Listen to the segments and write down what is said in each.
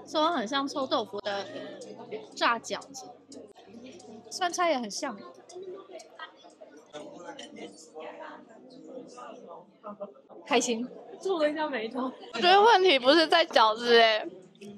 说很像臭豆腐的炸饺子，酸菜也很像。开心，皱了一下眉头。我觉得问题不是在饺子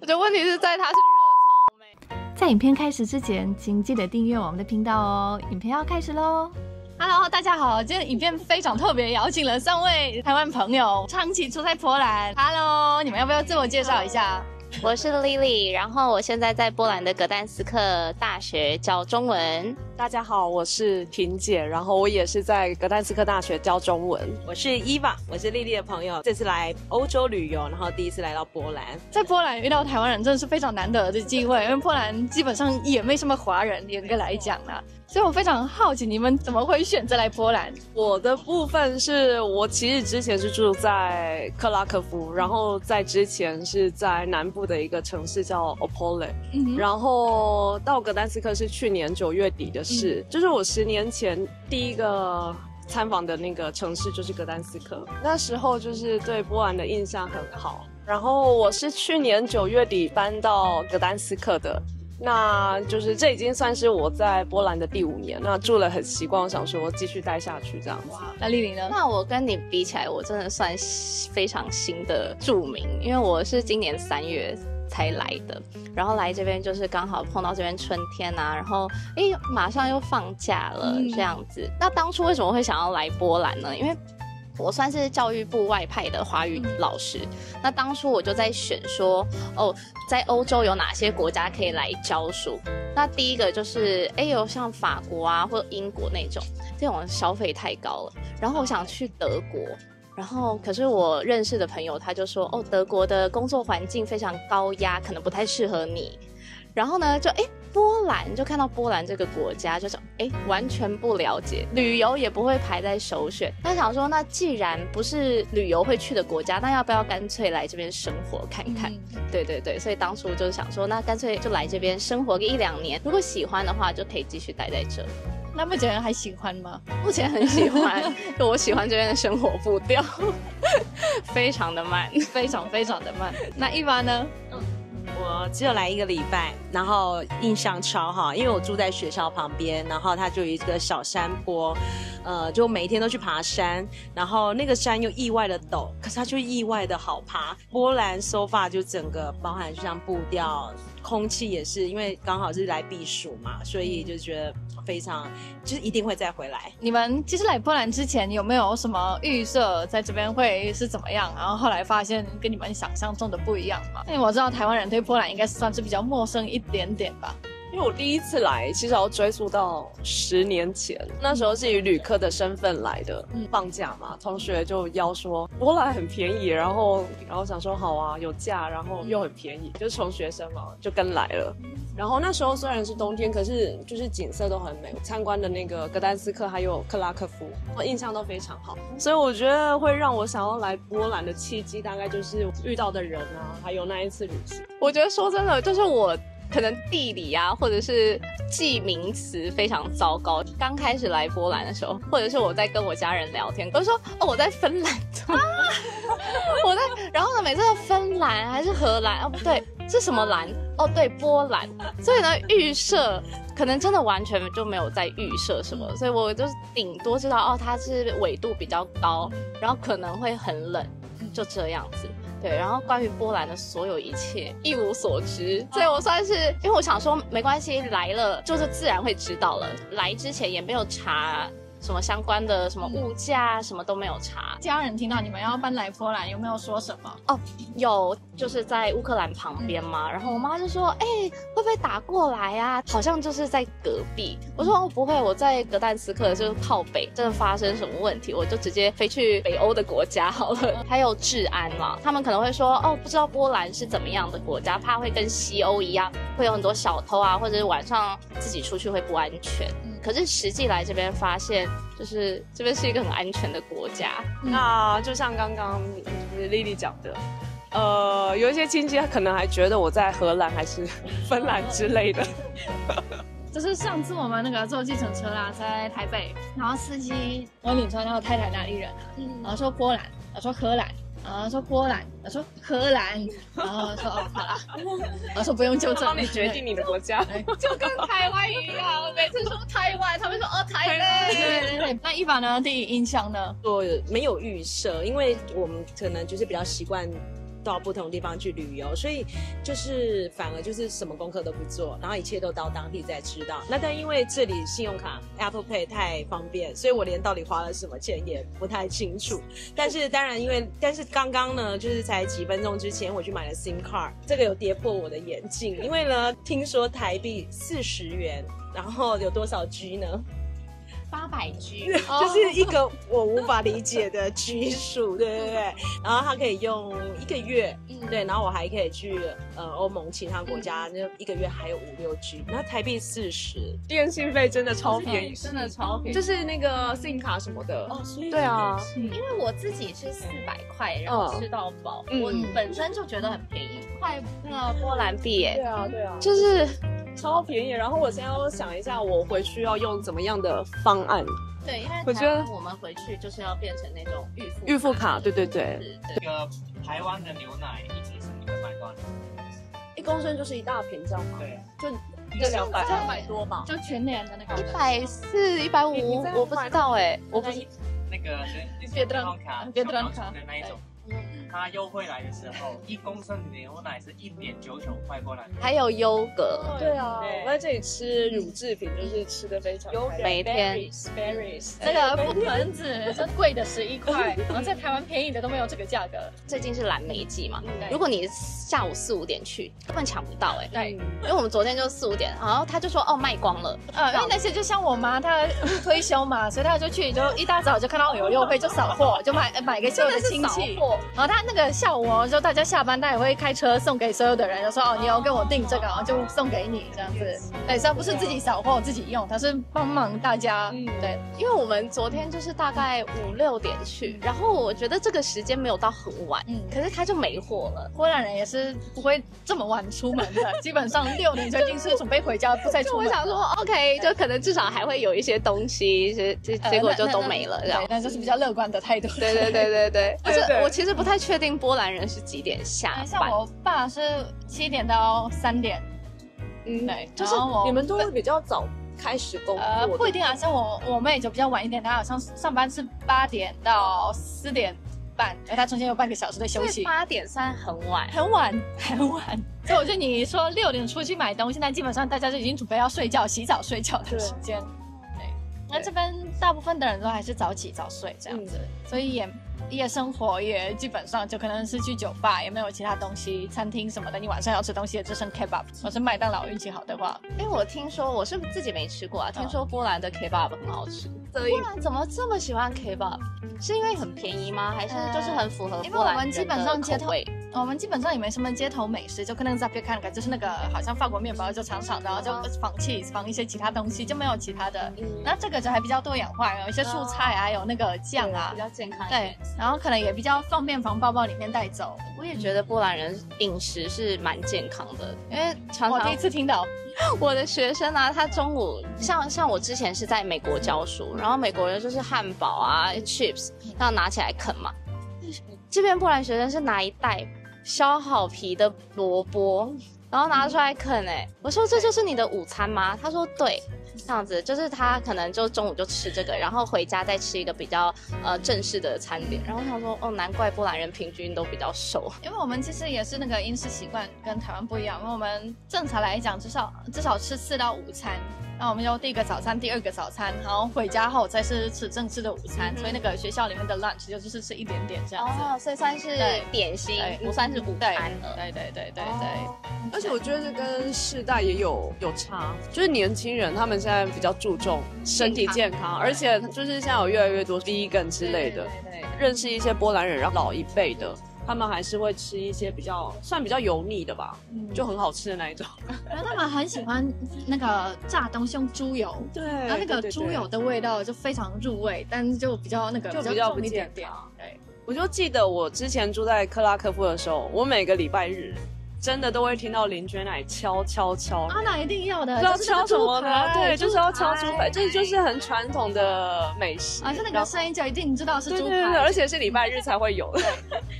我觉得问题是在它是热炒梅。在影片开始之前，请记得订阅我们的频道哦。影片要开始喽！ Hello， 大家好，今天影片非常特别，邀请了3位台湾朋友，长期住在波兰。Hello， 你们要不要自我介绍一下？我是 Lily， 然后我现在在波兰的格但斯克大学教中文。大家好，我是婷姐，然后我也是在格但斯克大学教中文。我是伊娃，我是丽丽的朋友，这次来欧洲旅游，然后第一次来到波兰。在波兰遇到台湾人真的是非常难得的机会，因为波兰基本上也没什么华人，严格来讲啦。所以我非常好奇，你们怎么会选择来波兰？我的部分是我其实之前是住在克拉科夫，然后在之前是在南部的一个城市叫 Opole，然后到格但斯克是去年9月底的事，就是我10年前第一个参访的那个城市就是格但斯克，那时候就是对波兰的印象很好。然后我是去年9月底搬到格但斯克的。那就是这已经算是我在波兰的第5年，那住了很习惯，我想说继续待下去这样子。那丽丽呢？那我跟你比起来，我真的算非常新的住民，因为我是今年3月才来的，然后来这边就是刚好碰到这边春天啊，然后马上又放假了这样子。那当初为什么会想要来波兰呢？因为我算是教育部外派的华语老师，那当初我就在选说，在欧洲有哪些国家可以来教书？那第一个就是有像法国啊或者英国那种，这种消费太高了。然后我想去德国，然后可是我认识的朋友他就说，德国的工作环境非常高压，可能不太适合你。然后呢，就波兰，就看到波兰这个国家，就是完全不了解，旅游也不会排在首选。那想说，那既然不是旅游会去的国家，那要不要干脆来这边生活看看？对对对，所以当初就是想说，那干脆就来这边生活个1-2年，如果喜欢的话，就可以继续待在这。那目前还喜欢吗？目前很喜欢，我喜欢这边的生活步调，非常的慢，非常非常的慢。那伊娃呢？我只有来1个礼拜，然后印象超好，因为我住在学校旁边，然后它就有一个小山坡，就每一天都去爬山，然后那个山又意外的陡，可是它就意外的好爬。波兰so far就整个包含就像步调、空气也是，因为刚好是来避暑嘛，所以就觉得非常，就是一定会再回来。你们其实来波兰之前有没有什么预设在这边会是怎么样？然后后来发现跟你们想象中的不一样嘛？因为我知道台湾人对波兰应该算是比较陌生一点点吧。因为我第一次来，其实要追溯到10年前，那时候是以旅客的身份来的，放假嘛，同学就邀说波兰很便宜，然后想说好啊，有假，然后又很便宜，就是穷学生嘛，就跟来了。然后那时候虽然是冬天，可是就是景色都很美，参观的那个格但斯克还有克拉科夫，我印象都非常好，所以我觉得会让我想要来波兰的契机，大概就是遇到的人啊，还有那一次旅行。我觉得说真的，就是我可能地理啊，或者是记名词非常糟糕。刚开始来波兰的时候，或者是我在跟我家人聊天，我就说我在芬兰，然后呢，每次都芬兰还是荷兰，不对，是什么兰？对，波兰。所以呢，预设可能真的完全就没有在预设什么，所以我就顶多知道它是纬度比较高，然后可能会很冷，就这样子。对，然后关于波兰的所有一切一无所知，所以我算是，因为我想说没关系，来了就是自然会知道了，来之前也没有查什么相关的什么物价，什么都没有查。家人听到你们要搬来波兰，有没有说什么？有，就是在乌克兰旁边嘛，然后我妈就说，会不会打过来啊？好像就是在隔壁。我说不会，我在格但斯克就是靠北，真的发生什么问题，我就直接飞去北欧的国家好了。还有治安嘛，他们可能会说，不知道波兰是怎么样的国家，怕会跟西欧一样，会有很多小偷啊，或者是晚上自己出去会不安全。可是实际来这边发现，就是这边是一个很安全的国家。那就像刚刚丽丽讲的，有一些亲戚可能还觉得我在荷兰还是芬兰之类的。就是上次我们那个坐计程车啦，在台北，然后司机问你说那个太太哪里人啊？然后说波兰，我说荷兰，然后说波兰，我说荷兰，然后说哦好啦，我说不用纠正，帮你决定你的国家，就跟台湾一样，每次说台湾，他们说哦台湾，对。那伊凡呢？第一印象呢？我没有预设，因为我们可能就是比较习惯到不同地方去旅游，所以就是反而就是什么功课都不做，然后一切都到当地再知道。那但因为这里信用卡 Apple Pay 太方便，所以我连到底花了什么钱也不太清楚。但是当然但是刚刚呢，就是才几分钟之前我去买了 SIM card， 这个有跌破我的眼镜，因为呢听说台币40元，然后有多少 G 呢？800G， 就是一个我无法理解的 G 数，对对对。然后它可以用1个月，对，然后我还可以去欧盟其他国家，就1个月还有5-6 G， 然后台币40，电信费真的超便宜，真的超便宜，就是那个 SIM 卡什么的。哦，所以对啊，因为我自己是400块，然后吃到饱，我本身就觉得很便宜，快那个波兰币耶。对啊，对啊，就是超便宜。然后我现在要想一下，我回去要用怎么样的方案？对，因为我觉得我们回去就是要变成那种预付卡，对对对。这个台湾的牛奶一公升你会买多少？1公升就是一大瓶这样吗？对，就200多吧。就全年的那个140、150，我不知道哎，我不是那个别的卡的那一种。它优惠来的时候，1公升牛奶是1.99块波兰，还有优格。对啊，我在这里吃乳制品，就是吃的非常开心。每天 berries， 这个覆盆子这贵的11块，然后在台湾便宜的都没有这个价格。最近是蓝莓季嘛，如果你下午4、5点去，根本抢不到哎。对，因为我们昨天就4、5点，然后他就说哦卖光了。因为那些就像我妈，她退休嘛，所以她就去，就一大早就看到有优惠就扫货，就买给所有的亲戚。然后她那个下午就大家下班，她也会开车送给所有的人，就说哦你要跟我订这个，然后就送给你这样子。对，所以不是自己扫货自己用，她是帮忙大家。对，因为我们昨天就是大概5、6点去，然后我觉得这个时间没有到很晚，可是他就没货了。波兰人也是不会这么晚出门的，基本上6点就已经是准备回家，不再出门。我想说 OK， 就可能至少还会有一些东西，结果就都没了，这样。那就是比较乐观的态度。对。我其实不太确定波兰人是几点下班。像我爸是7点到3点。对，就是你们都会比较早开始工作。不一定啊，像我妹就比较晚一点，她好像上班是8点到4点半，而她中间有半个小时的休息。8点算很晚。所以我觉得你说6点出去买东西，那基本上大家就已经准备要睡觉、洗澡、睡觉的时间。对，那这边大部分的人都还是早起早睡这样子，所以夜生活也基本上就可能是去酒吧，也没有其他东西，餐厅什么的。你晚上要吃东西也只剩 kebab， 或是麦当劳，运气好的话。因为我听说，我是自己没吃过啊，听说波兰的 kebab 很好吃。波兰怎么这么喜欢 kebab？ 是因为很便宜吗？还是就是很符合波兰人的口味？我们基本上也没什么街头美食，就可能在别看看，就是那个好像法国面包就长长的，然后就放 cheese 放一些其他东西，就没有其他的。那这个就还比较多样化，有一些蔬菜啊，有那个酱啊，比较健康。对，然后可能也比较方便放包包里面带走。我也觉得波兰人饮食是蛮健康的，因为常常我第一次听到我的学生啊，他中午像我之前是在美国教书，然后美国人就是汉堡啊 chips 要拿起来啃嘛，这边波兰学生是拿一袋削好皮的萝卜，然后拿出来啃。我说这就是你的午餐吗？他说对，这样子就是他可能就中午就吃这个，然后回家再吃一个比较正式的餐点。然后他说哦，难怪波兰人平均都比较瘦，因为我们其实也是那个饮食习惯跟台湾不一样，因为我们正常来讲至少吃4到5餐。那我们就第一个早餐，第二个早餐，然后回家后再是吃正式的午餐，所以那个学校里面的 lunch 就是吃一点点这样子，所以算是点心，不算是午餐了。对。而且我觉得这跟世代也有差，就是年轻人他们现在比较注重身体健康，而且就是现在有越来越多 vegan 之类的，认识一些波兰人，然后老一辈的。他们还是会吃一些比较油腻的吧，就很好吃的那一种。然后他们很喜欢那个炸东西用猪油，对，然后那个猪油的味道就非常入味，但是就比较重一点点。对，我就记得我之前住在克拉科夫的时候，我每个礼拜日真的都会听到邻居那里敲。啊，那一定要的，要敲什么呢？对，就是要敲猪排，这就是很传统的美食。而且那个声音就一定知道是猪排，对，而且是礼拜日才会有的。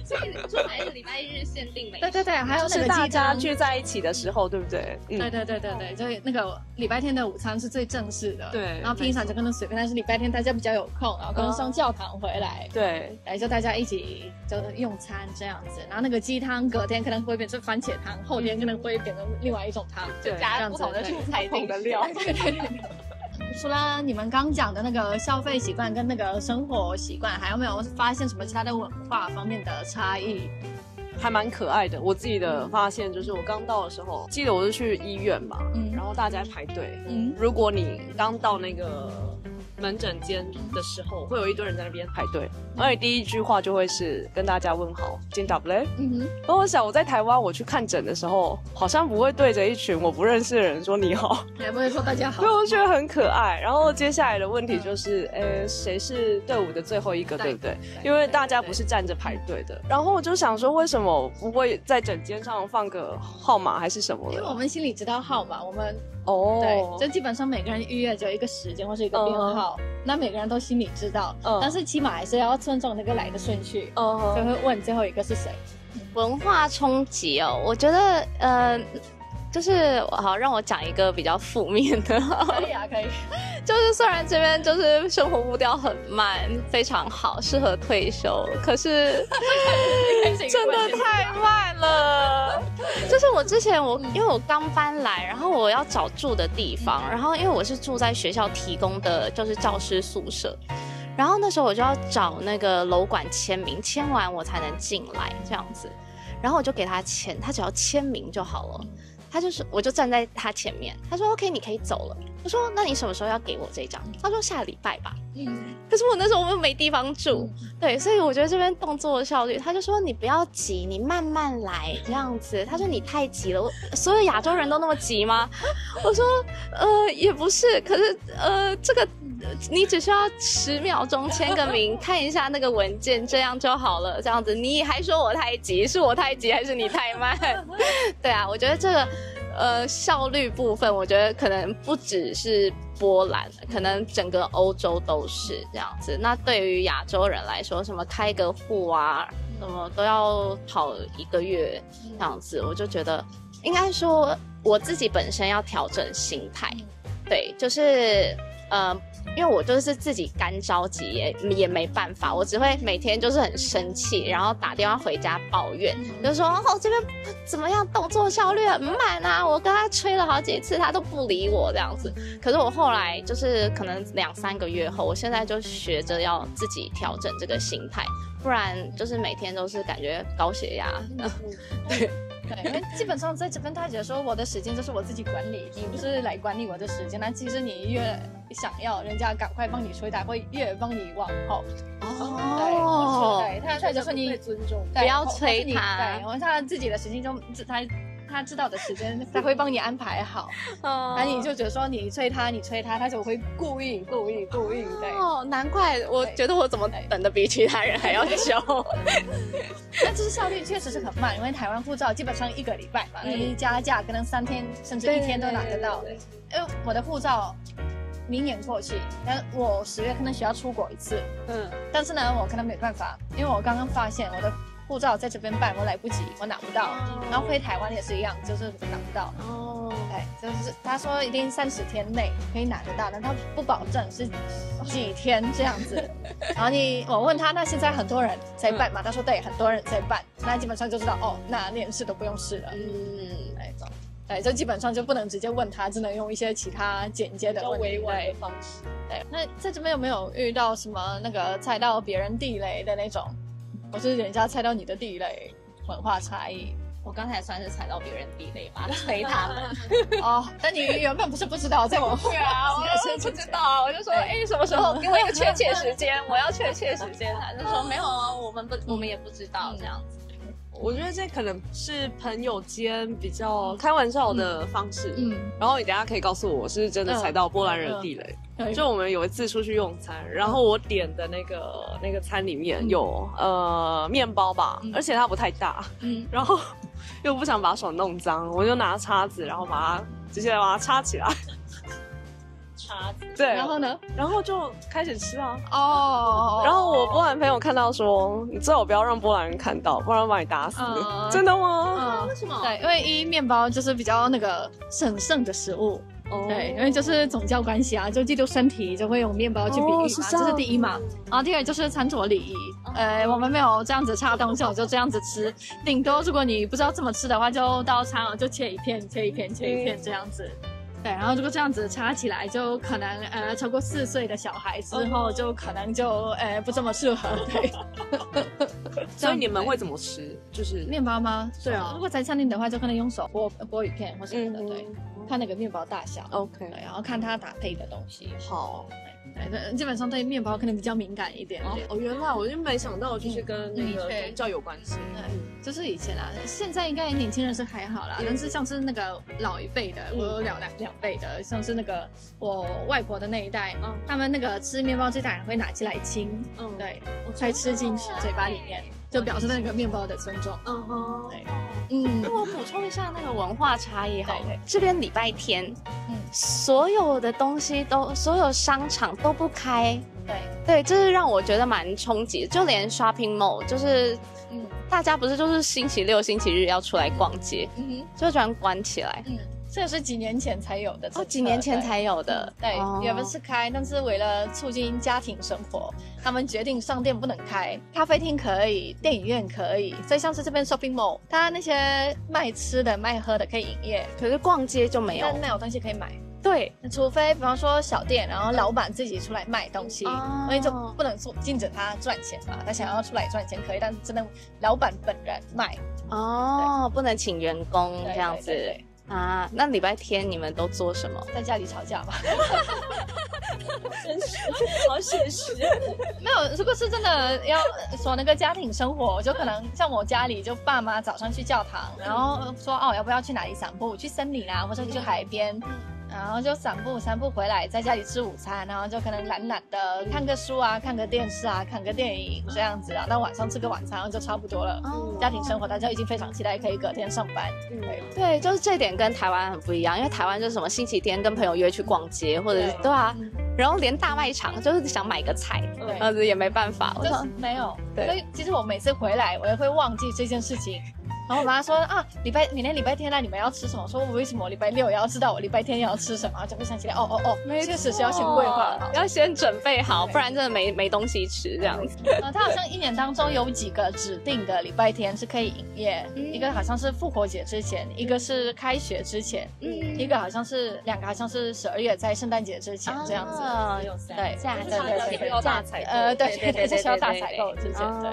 所以猪排是礼拜日限定美食。对，还有那个大家聚在一起的时候，对不对？对，所以那个礼拜天的午餐是最正式的。对，然后平常就可能随便，但是礼拜天大家比较有空，然后可能上教堂回来，对，来就大家一起就用餐这样子。然后那个鸡汤隔天可能会变成番茄汤，后天可能会变成另外一种汤，就加不同的蔬菜进去。对。除了你们刚讲的那个消费习惯跟那个生活习惯，还有没有发现什么其他的文化方面的差异？还蛮可爱的。我自己的发现就是，我刚到的时候，记得我是去医院嘛，然后大家排队。如果你刚到那个门诊间的时候，会有一堆人在那边排队，而且第一句话就会是跟大家问好，金打不嘞？然后我想我在台湾我去看诊的时候，好像不会对着一群我不认识的人说你好，也不会说大家好，所以我觉得很可爱。然后接下来的问题就是，谁是队伍的最后一个，对不对？因为大家不是站着排队的。然后我就想说，为什么不会在诊间上放个号码还是什么的？因为我们心里知道号码，我们。对，就基本上每个人预约只有一个时间或是一个编号，那每个人都心里知道，但是起码还是要尊重那个来的顺序，就会问最后一个是谁。文化冲击哦，我觉得就是好，让我讲一个比较负面的。可以啊，可以。就是虽然这边就是生活步调很慢，非常好，适合退休，可是真的太慢了。就是我之前因为我刚搬来，然后我要找住的地方，然后因为我是住在学校提供的就是教师宿舍，然后那时候我就要找那个楼管签名，签完我才能进来这样子，然后我就给他签，他只要签名就好了。我就站在他前面，他说 OK 你可以走了。我说那你什么时候要给我这张？他说下礼拜吧。可是我那时候我没地方住，对，所以我觉得这边动作的效率，他就说你不要急，你慢慢来这样子。他说你太急了，所有亚洲人都那么急吗？我说也不是，可是这个你只需要10秒钟签个名，看一下那个文件，这样就好了。这样子你还说我太急，是我太急还是你太慢？对啊，我觉得这个效率部分，我觉得可能不只是波兰，可能整个欧洲都是这样子。那对于亚洲人来说，什么开个户啊，什么都要跑1个月这样子，我就觉得应该说我自己本身要调整心态，对，就是因为我就是自己干着急也没办法，我只会每天就是很生气，然后打电话回家抱怨，就说这边怎么样，动作效率很慢啊，我跟他催了好几次，他都不理我这样子。可是我后来就是可能2-3个月后，我现在就学着要自己调整这个心态，不然就是每天都是感觉高血压。对。对，因为基本上在这边，大姐说我的时间就是我自己管理，你不是来管理我的时间。那其实你越想要人家赶快帮你催，他会越帮你往后。对，他就说你尊重，不要催他。对，然后他自己的时间就他知道的时间，他会帮你安排好。那你就觉得说你催他，他就会故意。对。难怪我觉得我怎么等的比其他人还要久。但这是效率确实是很慢，因为台湾护照基本上1个礼拜嘛，你加价可能3天甚至1天都拿得到。因为我的护照明年过去，但我10月可能需要出国1次。但是呢，我可能没办法，因为我刚刚发现我的护照在这边办我来不及，我拿不到。然后回台湾也是一样，就是拿不到。对，就是他说一定30天内可以拿得到，但他不保证是几天这样子。然后我问他，那现在很多人在办嘛？他说对，很多人在办。那基本上就知道那连试都不用试了。对，就基本上就不能直接问他，只能用一些其他简洁的问题委婉的方式。对，那在这边有没有遇到什么那个猜到别人地雷的那种？或是人家猜到你的地雷，文化差异？我刚才算是猜到别人地雷吧，催他们。但你原本不是不知道，在我对啊，我不知道啊，我就说什么时候给我一个确切时间，我要确切时间。他就说没有啊，我们也不知道这样子。我觉得这可能是朋友间比较开玩笑的方式。然后你等一下可以告诉我，是真的踩到波兰人的地雷。就我们有一次出去用餐，然后我点的那个餐里面有面包吧，而且它不太大。然后又不想把手弄脏，我就拿叉子，然后直接把它插起来。叉子，对，然后呢？然后就开始吃啊。哦，然后我波兰朋友看到说：“你最好不要让波兰人看到，不然把你打死。真的吗？为什么？对，因为面包就是比较那个神圣的食物。对，因为就是宗教关系啊，就基督身体就会用面包去比喻嘛，这是第一嘛。然后第二就是餐桌礼仪，我们没有这样子插东西，我就这样子吃。顶多如果你不知道怎么吃的话，就到餐了就切一片这样子。对，然后如果这样子插起来，就可能超过4岁的小孩之后，就可能就不这么适合。对，所以你们会怎么吃？就是面包吗？对啊，如果在餐厅的话，就可能用手剥鱼片或什么的，对，看那个面包大小 ，OK， 对，然后看它搭配的东西。好。对，基本上对面包可能比较敏感一点点。原来我就没想到，就是跟那个宗教有关系。对，就是以前啊，现在应该年轻人是还好啦，但是像是那个老一辈的，我有两辈的，像是那个我外婆的那一代，他们那个吃面包这代会拿起来亲，对，才吃进去嘴巴里面。就表示那个面包的尊重。对，那我补充一下那个文化差异好了。这边礼拜天，所有的东西所有商场都不开。对，这是让我觉得蛮冲击的，就连 shopping mall 就是，大家不是就是星期六、星期日要出来逛街，就突然关起来。这是几年前才有的几年前才有的。对，也不是开，但是为了促进家庭生活，他们决定商店不能开，咖啡厅可以，电影院可以，所以像是这边 shopping mall， 它那些卖吃的、卖喝的可以营业，可是逛街就没有，但没有东西可以买。对，除非比方说小店，然后老板自己出来卖东西，所以就不能禁止他赚钱嘛。他想要出来赚钱可以，但是真的老板本人卖。不能请员工这样子。对啊，那礼拜天你们都做什么？在家里吵架吧。真是好现实。没有，如果是真的要说那个家庭生活，就可能像我家里，就爸妈早上去教堂，然后说要不要去哪里散步，去森林啊，或者去海边。然后就散步回来，在家里吃午餐，然后就可能懒的看个书啊，看个电视啊，看个电影这样子啊。到晚上吃个晚餐就差不多了。家庭生活大家已经非常期待可以隔天上班。对，就是这点跟台湾很不一样，因为台湾就是什么星期天跟朋友约去逛街，或者是对啊，然后连大卖场就是想买个菜，也没办法。就是没有。所以其实我每次回来，我也会忘记这件事情。然后我妈说明天礼拜天你们要吃什么？说我为什么我礼拜六也要知道我礼拜天要吃什么？就会想起来确实是要先规划好，要先准备好，不然真的没东西吃这样子。它好像一年当中有几个指定的礼拜天是可以营业，一个好像是复活节之前，一个是开学之前，一个好像是2个好像是12月在圣诞节之前这样子。对，需要大采购。对，是需要大采购之前。对。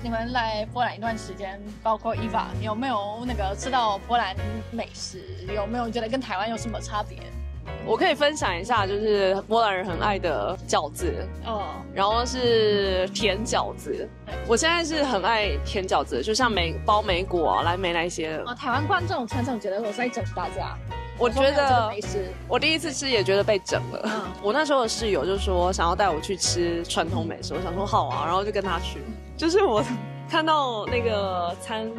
你们来波兰一段时间，包括Eva，有没有那个吃到波兰美食？有没有觉得跟台湾有什么差别？我可以分享一下，就是波兰人很爱的饺子然后是甜饺子。我现在是很爱甜饺子，就像包莓果啊、蓝莓那些。台湾观众常常觉得我在整大家。我觉得我第一次吃也觉得被整了。我那时候的室友就说想要带我去吃传统美食，我想说好啊，然后就跟他去。就是我看到那个餐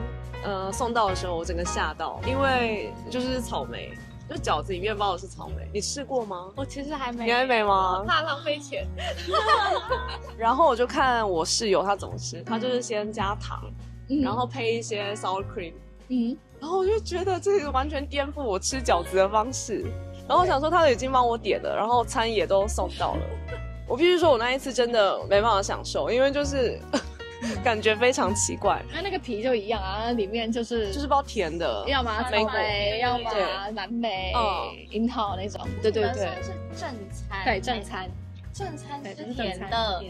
送到的时候，我整个吓到，因为就是草莓，就饺子里面包的是草莓。你吃过吗？我其实还没。你还没吗？怕浪费钱。然后我就看我室友他怎么吃，他就是先加糖，然后配一些 sour cream，然后我就觉得这个完全颠覆我吃饺子的方式。然后我想说他已经帮我点了，然后餐也都送到了。我必须说我那一次真的没办法享受，因为就是感觉非常奇怪。那个皮就一样啊，里面就是包甜的，要么草莓，要么蓝莓、樱桃那种。对。是正餐。对，正餐是甜的。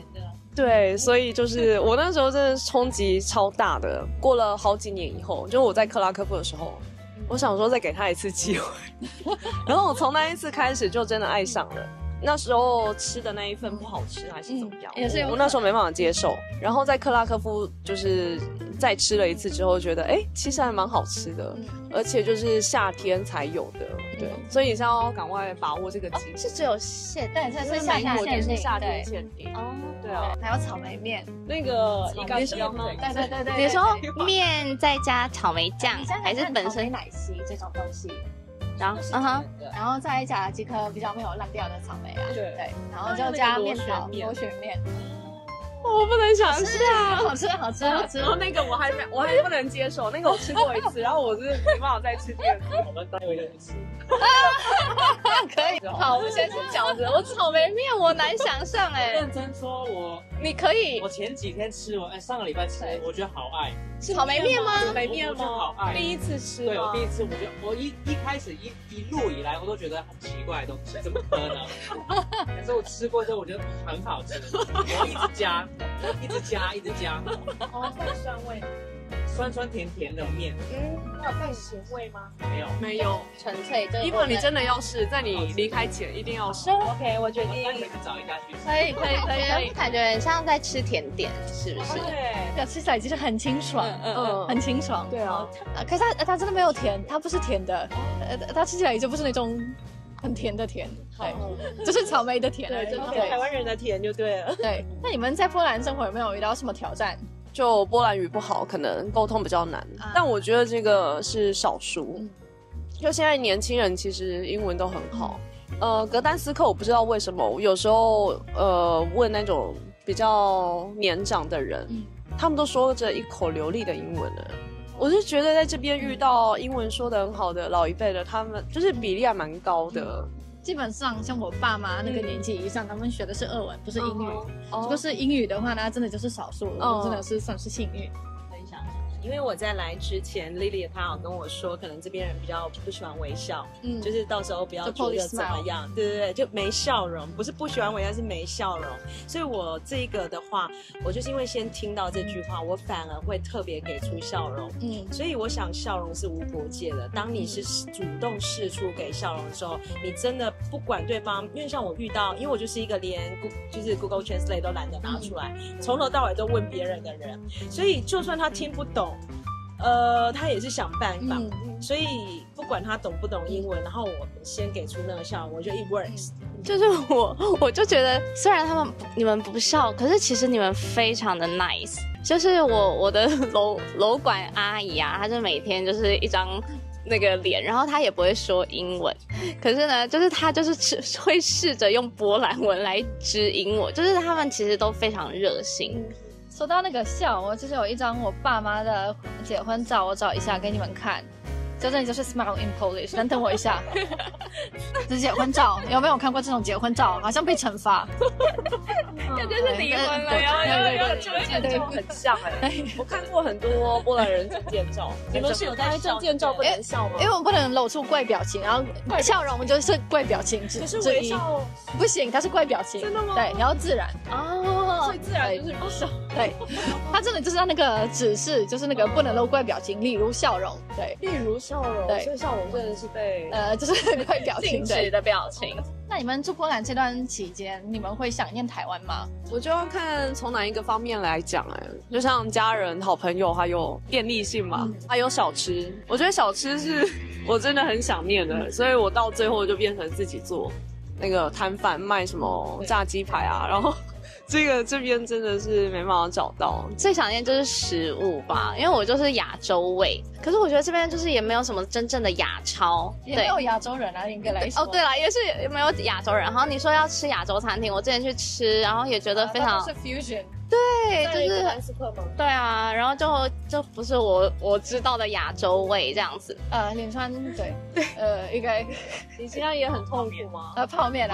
对，所以就是我那时候真的冲击超大的。过了好几年以后，就我在克拉科夫的时候，我想说再给他一次机会。然后我从那一次开始就真的爱上了。那时候吃的那一份不好吃还是怎么样，也是有我那时候没办法接受。然后在克拉科夫就是再吃了一次之后，觉得其实还蛮好吃的，而且就是夏天才有的，对，所以你是要赶快把握这个机会。是只有限对，这是夏天限定，夏天对限定哦，对啊，还有草莓面，那个一干面吗？对，比如说面再加草莓酱，还是本身奶昔这种东西，然后然后再加几颗比较没有烂掉的草莓啊，对，然后就加面条螺旋面，我不能想象，好吃。然后那个我还不能接受，那个我吃过一次，然后我是没办法再吃第二次。我们待会就去吃。可以。好，我们先吃饺子。我草莓面我难想象认真说，你可以我前几天吃完，上个礼拜吃，我觉得好爱。草莓面吗？草莓面我就好爱。第一次吃，对，我第一次，我一开始一路以来，我都觉得很奇怪的东西，怎么可能？可是我吃过之后，我觉得很好吃，我一直加。哦，带酸味，酸酸甜甜的面。那有带咸味吗？没有。纯粹就。一凡，你真的要试，在你离开前一定要试。OK， 我决定。待会去找一家去吃。可以，感觉很像在吃甜点，是不是？对，吃起来其实很清爽，很清爽。对啊，可是它真的没有甜，它不是甜的，它吃起来就不是那种很甜的甜，对，就是草莓的甜，对，就是台湾人的甜就对了。对，那你们在波兰生活有没有遇到什么挑战？就波兰语不好，可能沟通比较难，但我觉得这个是少数。就现在年轻人其实英文都很好。格丹斯克我不知道为什么，我有时候问那种比较年长的人，他们都说着一口流利的英文了。我是觉得在这边遇到英文说得很好的老一辈的，他们就是比例还蛮高的。基本上像我爸妈那个年纪以上，他们学的是俄文，不是英语。如果是英语的话呢，真的就是少数了，真的是算是幸运。因为我在来之前 ，Lily 她有跟我说，可能这边人比较不喜欢微笑，就是到时候不要觉得怎么样，对，就没笑容，不是不喜欢微笑，是没笑容。所以我这个的话，我就是因为先听到这句话，我反而会特别给出笑容，所以我想笑容是无国界的。当你是主动释出给笑容的时候，你真的不管对方，因为像我遇到，因为我就是一个连就是 Google Translate 都懒得拿出来，从头到尾都问别人的人，所以就算他听不懂。他也是想办法，所以不管他懂不懂英文，然后我先给出那个笑容，我觉得 it works。就是我就觉得，虽然你们不笑，可是其实你们非常的 nice。就是我的楼管阿姨啊，她就每天就是一张那个脸，然后她也不会说英文，可是呢，就是她就是会试着用波兰文来指引我，就是他们其实都非常热心。说到那个笑，我就是有一张我爸妈的结婚照，我找一下给你们看。这里就是 smile in Polish， 等我一下。这是结婚照，有没有看过这种结婚照？好像被惩罚，感觉是离婚了，对，很像我看过很多波兰人证件照，你们是有在证件照不能笑吗？因为我们不能露出怪表情，然后笑容就是怪表情之一。可是微笑不行，它是怪表情。真的吗？对，你要自然。所以自然就是不笑。对，它真的就是那个指示，就是那个不能露怪表情，例如笑容。对，例如笑容。对，所以笑容真的是被就是怪表情的表情。那你们住波兰这段期间，你们会想念台湾吗？我就要看从哪一个方面来讲就像家人、好朋友，还有便利性嘛，还有小吃。我觉得小吃是我真的很想念的，所以我到最后就变成自己做那个摊贩，卖什么炸鸡排啊，然后。这边真的是没办法找到，最想念就是食物吧，因为我就是亚洲胃，可是我觉得这边就是也没有什么真正的亚超，也没有亚洲人啊，应该来说。哦，对了，也是没有亚洲人。然后你说要吃亚洲餐厅，我之前去吃，然后也觉得非常是 fusion。对，就是格斯克吗？对啊，然后就不是我知道的亚洲味这样子。连川对，应该你现在也很痛苦吗？泡面，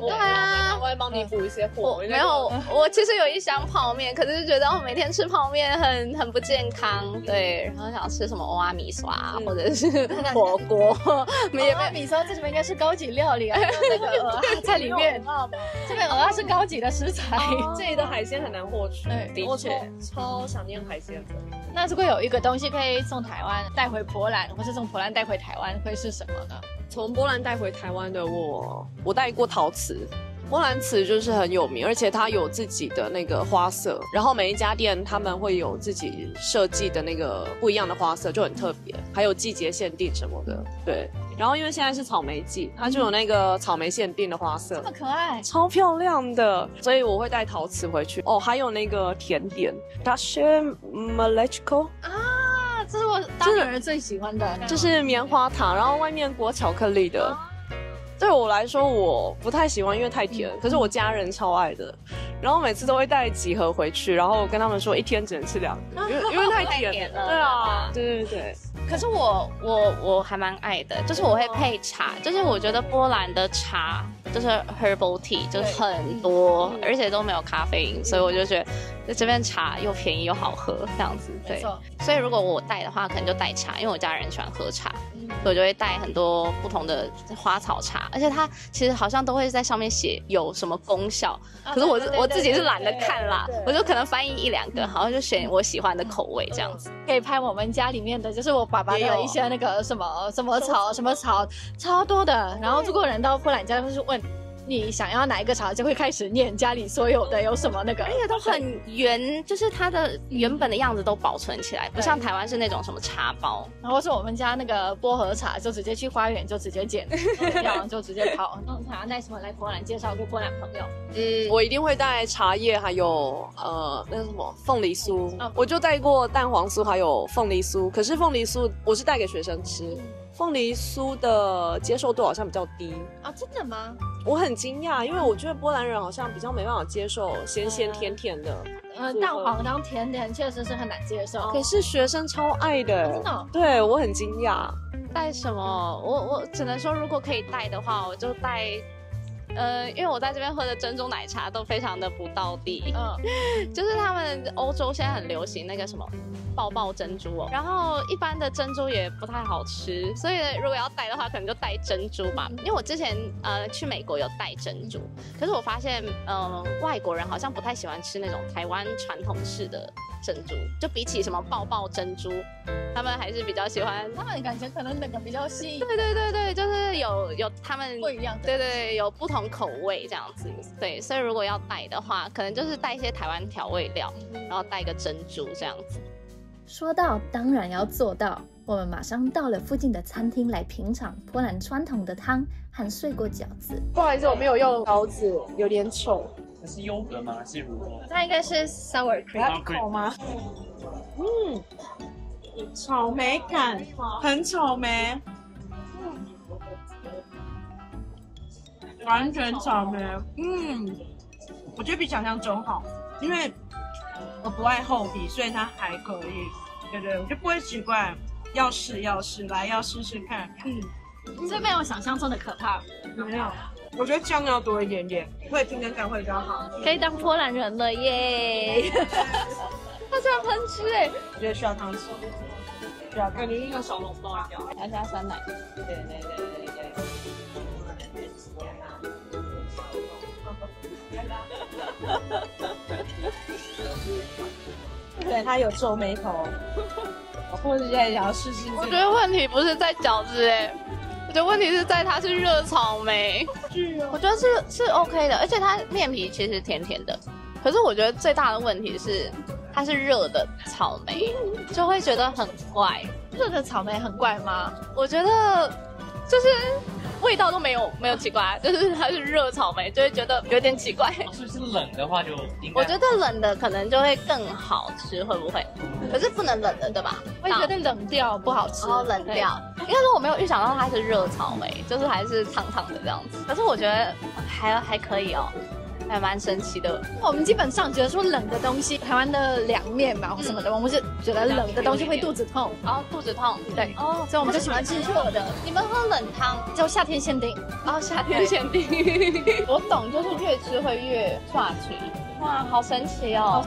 对啊，我会帮你补一些货。没有，我其实有一箱泡面，可是就觉得每天吃泡面很不健康，对，然后想吃什么欧阿米刷或者是火锅，欧阿米刷这边应该是高级料理啊，那个鹅在里面，这边鹅是高级的食材，这里的海鲜很难获取，的确超想念海鲜的。那如果有一个东西可以从台湾带回波兰，或是从波兰带回台湾，会是什么呢？从波兰带回台湾的我带过陶瓷，波兰瓷就是很有名，而且它有自己的那个花色，然后每一家店他们会有自己设计的那个不一样的花色，就很特别，还有季节限定什么的。对，然后因为现在是草莓季，它就有那个草莓限定的花色，这么可爱，超漂亮的，所以我会带陶瓷回去。哦，还有那个甜点 Dasze Mleczko 啊，这是我当女儿最喜欢的，就是棉花糖，然后外面裹巧克力的。对我来说我不太喜欢，因为太甜，可是我家人超爱的，然后每次都会带几盒回去，然后跟他们说一天只能吃2个，因为太甜了。对啊，对对对。可是我还蛮爱的，就是我会配茶，就是我觉得波兰的茶就是 herbal tea 就是很多，而且都没有咖啡因，所以我就觉得在这边茶又便宜又好喝这样子。对，所以如果我带的话，可能就带茶，因为我家人喜欢喝茶，所以我就会带很多不同的花草茶，而且它其实好像都会在上面写有什么功效，可是我自己是懒得看啦，我就可能翻译1、2个，好像就选我喜欢的口味这样子。可以拍我们家里面的，就是我爸爸的一些那个什么草什么草，超多的。然后如果人到波兰家，就是问你想要哪一个草，就会开始念家里所有的有什么那个，而且都很圆，就是它的原本的样子都保存起来，不像台湾是那种什么茶包。然后是我们家那个薄荷茶，就直接去花园就直接捡，掉就直接泡。还要带什么来波兰介绍给波兰朋友？我一定会带茶叶，还有那个什么凤梨酥，我就带过蛋黄酥还有凤梨酥，可是凤梨酥我是带给学生吃。凤梨酥的接受度好像比较低啊，真的吗？我很惊讶，因为我觉得波兰人好像比较没办法接受咸咸甜甜的。蛋黄当甜点确实是很难接受，可是学生超爱的，真的。对，我很惊讶。带什么？我只能说，如果可以带的话，我就带。因为我在这边喝的珍珠奶茶都非常的不道地，就是他们欧洲现在很流行那个什么爆爆珍珠哦，然后一般的珍珠也不太好吃，所以如果要带的话，可能就带珍珠吧。因为我之前去美国有带珍珠，可是我发现外国人好像不太喜欢吃那种台湾传统式的珍珠，就比起什么爆爆珍珠，他们还是比较喜欢，他们感觉可能那个比较细。对，就是有他们不一样的，对，有不同口味这样子。对，所以如果要带的话，可能就是带一些台湾调味料，然后带一个珍珠这样子。说到当然要做到，我们马上到了附近的餐厅来品尝波兰传统的汤和水果饺子。不好意思，我没有用刀子，有点丑。这是优格吗？是乳酪？它应该是 sour cream 口吗？草莓感，很草莓，完全草莓。我觉得比想象中好，因为我不爱厚皮，所以它还可以。对，我就不会奇怪，要试，来要试试看。这没有想象中的可怕，没有。我觉得酱要多一点点，会听跟感会比较好。可以当波兰人了耶！他这样喷吃哎，我觉得需要汤匙，需要感觉一个小笼包一样，要加酸奶。对。对，他有皱眉头，或者现在想要试试。我觉得问题不是在饺子我觉得问题是在它是热草莓。我觉得是 OK 的，而且它面皮其实甜甜的。可是我觉得最大的问题是它是热的草莓，就会觉得很怪。热的草莓很怪吗？我觉得就是味道都没有奇怪，就是它是热草莓，就会觉得有点奇怪。是不是冷的话就应该？我觉得冷的可能就会更好吃，会不会？可是不能冷的，对吧？会觉得冷掉不好吃。冷掉。应该说我没有预想到它是热草莓，就是还是烫烫的这样子。可是我觉得还可以哦。还蛮神奇的。我们基本上觉得说冷的东西，台湾的凉面嘛或什么的，我们是觉得冷的东西会肚子痛。肚子痛，对。所以我们就喜欢吃热的。你们喝冷汤就夏天限定。夏天限定。我懂，就是越吃会越化群。哇，好神奇哦。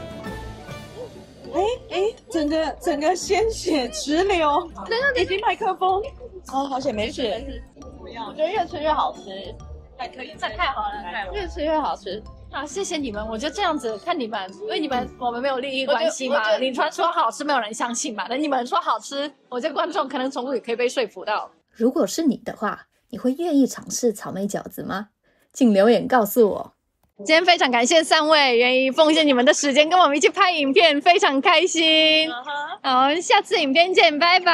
整个鲜血直流。等一下，已经麦克风。好险没事。我觉得越吃越好吃。还可以，这太好了，越吃越好吃。谢谢你们，我就这样子看你们，因为你们我们没有利益关系嘛，你传说好吃没有人相信嘛，等你们说好吃，我这个观众可能终于可以被说服到。如果是你的话，你会愿意尝试草莓饺子吗？请留言告诉我。今天非常感谢3位愿意奉献你们的时间跟我们一起拍影片，非常开心。好，下次影片见，拜拜。